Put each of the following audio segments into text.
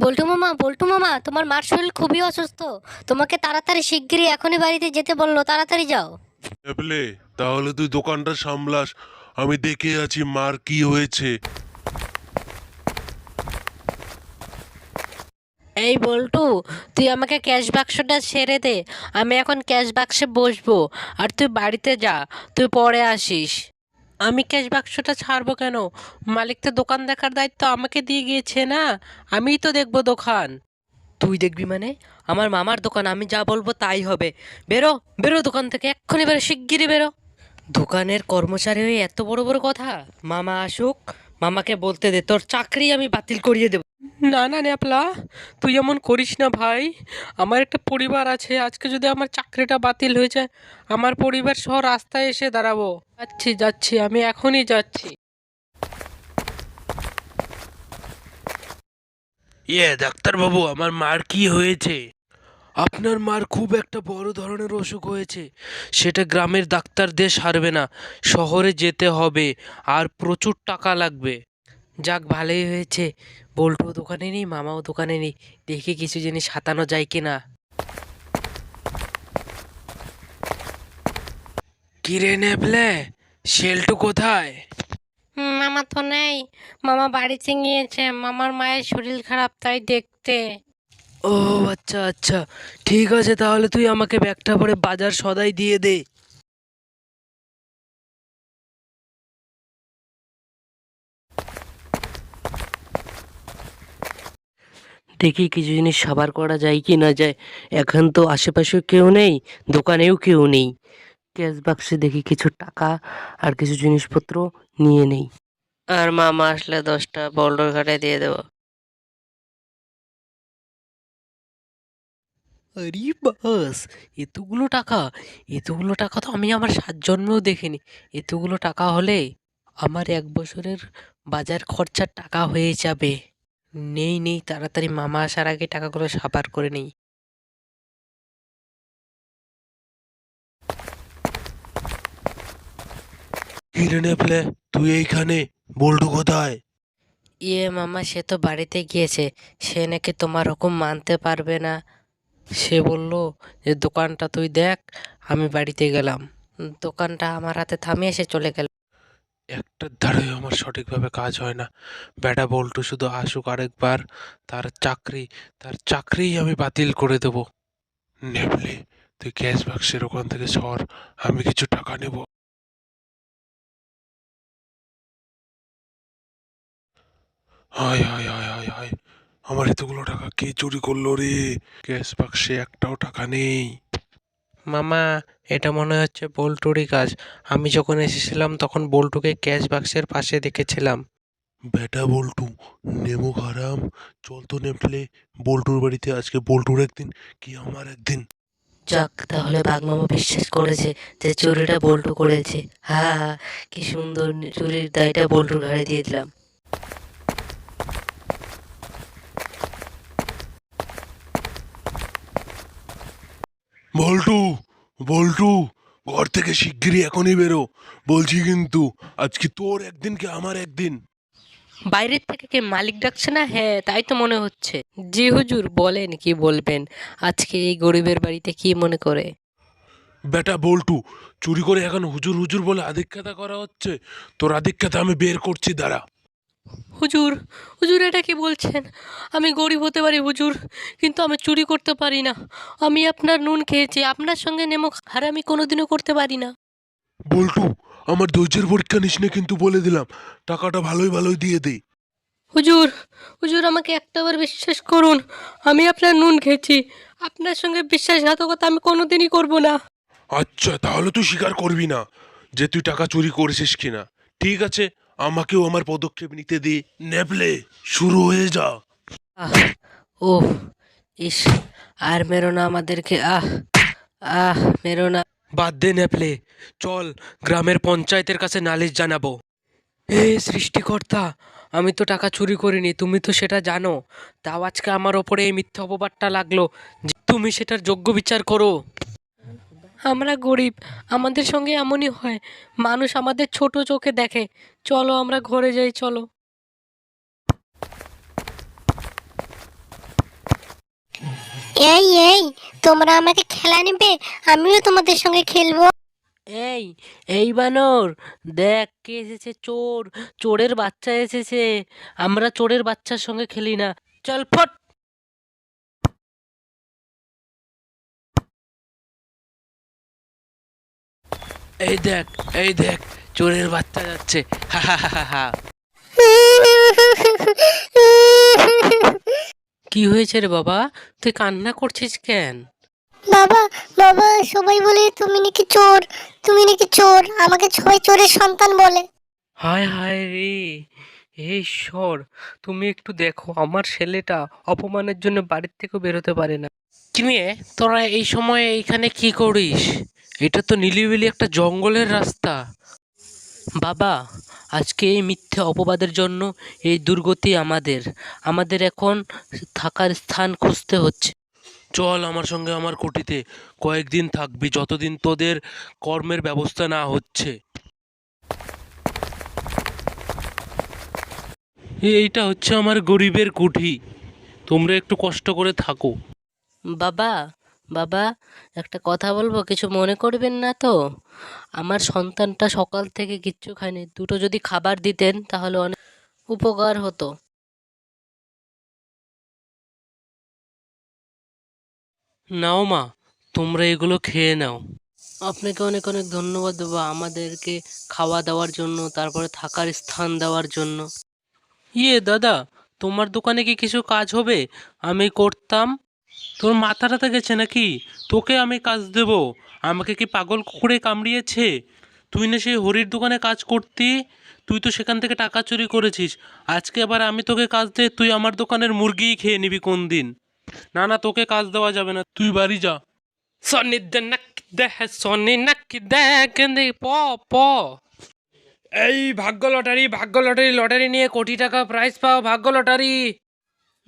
বল্টু মামা, তোমার মার শরীর খুবই অসুস্থ। তোমাকে তাড়াতাড়ি শিগগিরই এখনই বাড়িতে যেতে বললো, তাড়াতাড়ি যাও। এবলে, তাহলে তুই দোকানটা সামলাস। আমি দেখে আছি মার কি হয়েছে। এই বল্টু, তুই আমাকে ক্যাশ বাক্সটা ছেড়ে দে। আমি এখন ক্যাশ বাক্সে বসবো, আর তুই বাড়িতে যা, তুই পরে আসিস। আমি ক্যাশ বাক্সটা ছাড়বো কেন? মালিক তো দোকান দেখার দায়িত্ব আমাকে দিয়ে গিয়েছে না? আমিই তো দেখবো দোকান। তুই দেখবি মানে? আমার মামার দোকান, আমি যা বলবো তাই হবে। বেরো, বেরো দোকান থেকে, এক্ষুনি বেরো, শিগগিরই বেরো। দোকানের কর্মচারী হয়ে এত বড় বড় কথা! মামা আসুক, মামাকে বলতে দে তোর চাকরি আমি বাতিল করিয়ে দেব। না না ন্যাপলা, তুই এমন করিস না ভাই। আমার একটা পরিবার আছে, আজকে যদি আমার চাকরিটা বাতিল হয়ে যায়, আমার পরিবার সহ রাস্তায় এসে দাঁড়াবো। যাচ্ছি যাচ্ছি, আমি এখনই যাচ্ছি। ডাক্তারবাবু, আমার মার কি হয়েছে? আপনার মার খুব একটা বড় ধরনের অসুখ হয়েছে। সেটা গ্রামের ডাক্তার দিয়ে সারবে না, শহরে যেতে হবে, আর প্রচুর টাকা লাগবে। যাক, ভালোই হয়েছে বল্টুও দোকানে নেই, মামাও দোকানে নেই। দেখি কিছু জিনিস হাতানো যায় কিনা। কিরে নেবলে, শেলটু কোথায়? মামা তো নেই, মামা বাড়িতে গিয়েছে, মামার মায়ের শরীর খারাপ তাই দেখতে। ও আচ্ছা আচ্ছা, ঠিক আছে, তাহলে তুই আমাকে ব্যাগটা ভরে বাজার সদাই দিয়ে দে। দেখি কিছু জিনিস সাবার করা যায় কি না যায়। এখন তো আশেপাশে কেউ নেই, দোকানেও কেউ নেই। ক্যাশ বাক্সে দেখি কিছু টাকা আর কিছু জিনিসপত্র নিয়ে নেই। আর মামা আসলে 10টা বোল্ডর ঘাটে দিয়ে দেবো। আরে বাস, এতগুলো টাকা! এতগুলো টাকা তো আমি আমার 7 জন্মেও দেখিনি। এতগুলো টাকা হলে আমার 1 বছরের বাজার খরচার টাকা হয়ে যাবে। নেই নেই, তাড়াতাড়ি মামা আসার আগে টাকাগুলো সাবার করে নেই। কি রে নেপলে, তুই এইখানে? বল্টু কোথায়? মামা, সে তো বাড়িতে গিয়েছে। সে নাকি তোমার হুকুম মানতে পারবে না। সে বলল যে দোকানটা তুই দেখ। আমি বাড়িতে গেলাম, দোকানটা আমার হাতে থামিয়ে সে চলে গেল। একটার ধারে আমার সঠিকভাবে কাজ হয় না। বেটা বল্টু শুধু আসুক আরেকবার, তার চাকরি তার চাকরিই আমি বাতিল করে দেব। নেপলে, তুই ক্যাশ বাক্সের ওখান থেকে সর, আমি কিছু টাকা নেব। হায় হায় হায় হায় হায়, আমার এতগুলো টাকা কে চুরি করলো রে? ক্যাশ বাক্সে একটাও টাকা নেই। মামা, এটা মনে হচ্ছে বল্টুরই কাজ। আমি যখন এসেছিলাম তখন বল্টুকে ক্যাশ বাক্সের পাশে দেখেছিলাম। বেটা বল্টু, নেমো হারাম। চল তো নেপলে, বল্টুর বাড়িতে আজকে বল্টুর একদিন কি আমার একদিন। যাক, তাহলে বাঘমামা বিশ্বাস করেছে যে চুরিটা বল্টু করেছে। হা হা হা, কি সুন্দর! চুরির দায়টা বল্টুর ঘাড়ে দিয়ে দিলাম। বল্টু, বল্টু, ঘর থেকে শিগগিরই এখনই বেরো বলছি কিন্তু। আজকে তোর একদিন কি আমার একদিন। বাইরের থেকে কে মালিক ডাকছে না? হ্যাঁ, তাই তো মনে হচ্ছে। জি হুজুর, বলেন কি বলবেন। আজকে এই গরিবের বাড়িতে কি মনে করে? বেটা বল্টু, চুরি করে এখন হুজুর হুজুর বলে আধিক্যতা করা হচ্ছে। তোর আধিক্যতা আমি বের করছি, দাঁড়া। হুজুর, হুজুর এটা কি বলছেন? আমি গরিব হতে পারি হুজুর, কিন্তু আমি চুরি করতে পারি না। আমি আপনার নুন খেয়েছি, আপনার সঙ্গে নেমো হারামি কোনোদিনও করতে পারি না। বল্টু, আমার ধৈর্যের পরীক্ষা নিস না কিন্তু, বলে দিলাম। টাকাটা ভালোই ভালোই দিয়ে দে। হুজুর, হুজুর আমাকে একটাবার বিশ্বাস করুন। আমি আপনার নুন খেয়েছি, আপনার সঙ্গে বিশ্বাসঘাতকতা আমি কোনোদিনই করব না। আচ্ছা, তাহলে তুই স্বীকার করবি না যে তুই টাকা চুরি করেছিস কিনা? ঠিক আছে, আমাকেও আমার পদক্ষেপ নিতে দে। নেপলে, শুরু হয়ে যা। আহ, ওহ, ইস, আর মেরো না আমাদেরকে, আহ, আহ, মেরো না। বাদ দে নেপলে, চল গ্রামের পঞ্চায়েতের কাছে নালিশ জানাবো। হে সৃষ্টিকর্তা, আমি তো টাকা চুরি করিনি, তুমি তো সেটা জানো। তাও আজকে আমার ওপরে এই মিথ্যা অপবাদটা লাগলো, যে তুমি সেটার যোগ্য বিচার করো। আমরা গরিব, আমাদের সঙ্গে এমনই হয়। মানুষ আমাদের ছোট চোখে দেখে। চলো আমরা ঘরে যাই, চলো। এই এই, তোমরা আমাকে খেলা নেবে, আমিও তোমাদের সঙ্গে খেলবো। এই এই বানর, দেখ কে এসেছে, চোর, চোরের বাচ্চা এসেছে। আমরা চোরের বাচ্চার সঙ্গে খেলি না, চল ফট। এই দেখ, এই দেখ, চোরের বাচ্চা যাচ্ছে। হা হা হা হা হা। কি হয়েছে রে বাবা, তুই কান্না করছিস কেন? বাবা, বাবা, সবাই বলে তুমি নাকি চোর, তুমি নাকি চোর, আমাকে সবাই চোরের সন্তান বলে। হায় হায় রে, হে ঈশ্বর, তুমি একটু দেখো আমার ছেলেটা অপমানের জন্য বাড়ির থেকেও বেরোতে পারে না। কি নিয়ে তোরা এই সময়ে এইখানে কি করিস? এটা তো নিলিবিলি একটা জঙ্গলের রাস্তা। বাবা, আজকে এই মিথ্যে অপবাদের জন্য এই দুর্গতি আমাদের। আমাদের এখন থাকার স্থান খুঁজতে হচ্ছে। চল আমার সঙ্গে আমার কুটিতে, কয়েকদিন থাকবি যতদিন তোদের কর্মের ব্যবস্থা না হচ্ছে। এইটা হচ্ছে আমার গরিবের কুঠি, তোমরা একটু কষ্ট করে থাকো। বাবা, বাবা, একটা কথা বলবো, কিছু মনে করবেন না তো? আমার সন্তানটা সকাল থেকে কিচ্ছু খায়নি, দুটো যদি খাবার দিতেন তাহলে অনেক উপকার হতো। নাও মা, তোমরা এগুলো খেয়ে নাও। আপনাকে অনেক অনেক ধন্যবাদ বাবা, আমাদেরকে খাওয়া দাওয়ার জন্য, তারপরে থাকার স্থান দেওয়ার জন্য। ইয়ে দাদা, তোমার দোকানে কি কিছু কাজ হবে? আমি করতাম। তোর মাথা টাথা গেছে নাকি? তোকে আমি কাজ দেব? আমাকে কি পাগল কুকুরে কামড়িয়েছে? তুই না সেই হরির দোকানে কাজ করতি, তুই তো সেখান থেকে টাকা চুরি করেছিস। আজকে আবার আমি তোকে কাজ দে, তুই আমার দোকানের মুরগিই খেয়ে নিবি কোন দিন। না না, তোকে কাজ দেওয়া যাবে না, তুই বাড়ি যা। সনি দে নাক দে, সনি নাক দে, কেন্দে প প। এই ভাগ্য লটারি, ভাগ্য লটারি, লটারি নিয়ে কোটি টাকা প্রাইজ পাও, ভাগ্য লটারি।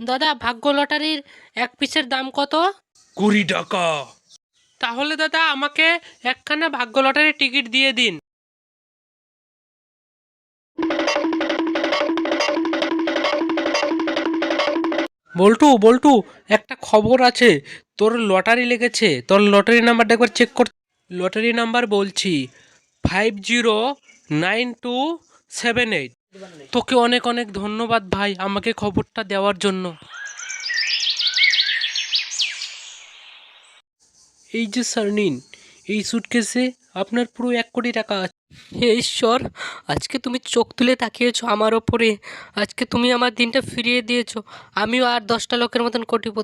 দাদা, ভাগ্য লটারির এক পিসের দাম কত? 20 টাকা। তাহলে দাদা আমাকে একখানা ভাগ্য লটারির টিকিট দিয়ে দিন। বল্টু, বল্টু, একটা খবর আছে, তোর লটারি লেগেছে, তোর লটারি নাম্বারটা একবার চেক কর। লটারি নাম্বার বলছি 509278। তোকে অনেক অনেক ধন্যবাদ ভাই আমাকে খবরটা দেওয়ার জন্য। এই যে স্যার নিন, এই সুটকেসে আপনার পুরো 1 কোটি টাকা আছে। হে ঈশ্বর, আজকে তুমি চোখ তুলে তাকিয়েছো আমার ওপরে, আজকে তুমি আমার দিনটা ফিরিয়ে দিয়েছো। আমিও আর 10টা লোকের মতন কোটিপতি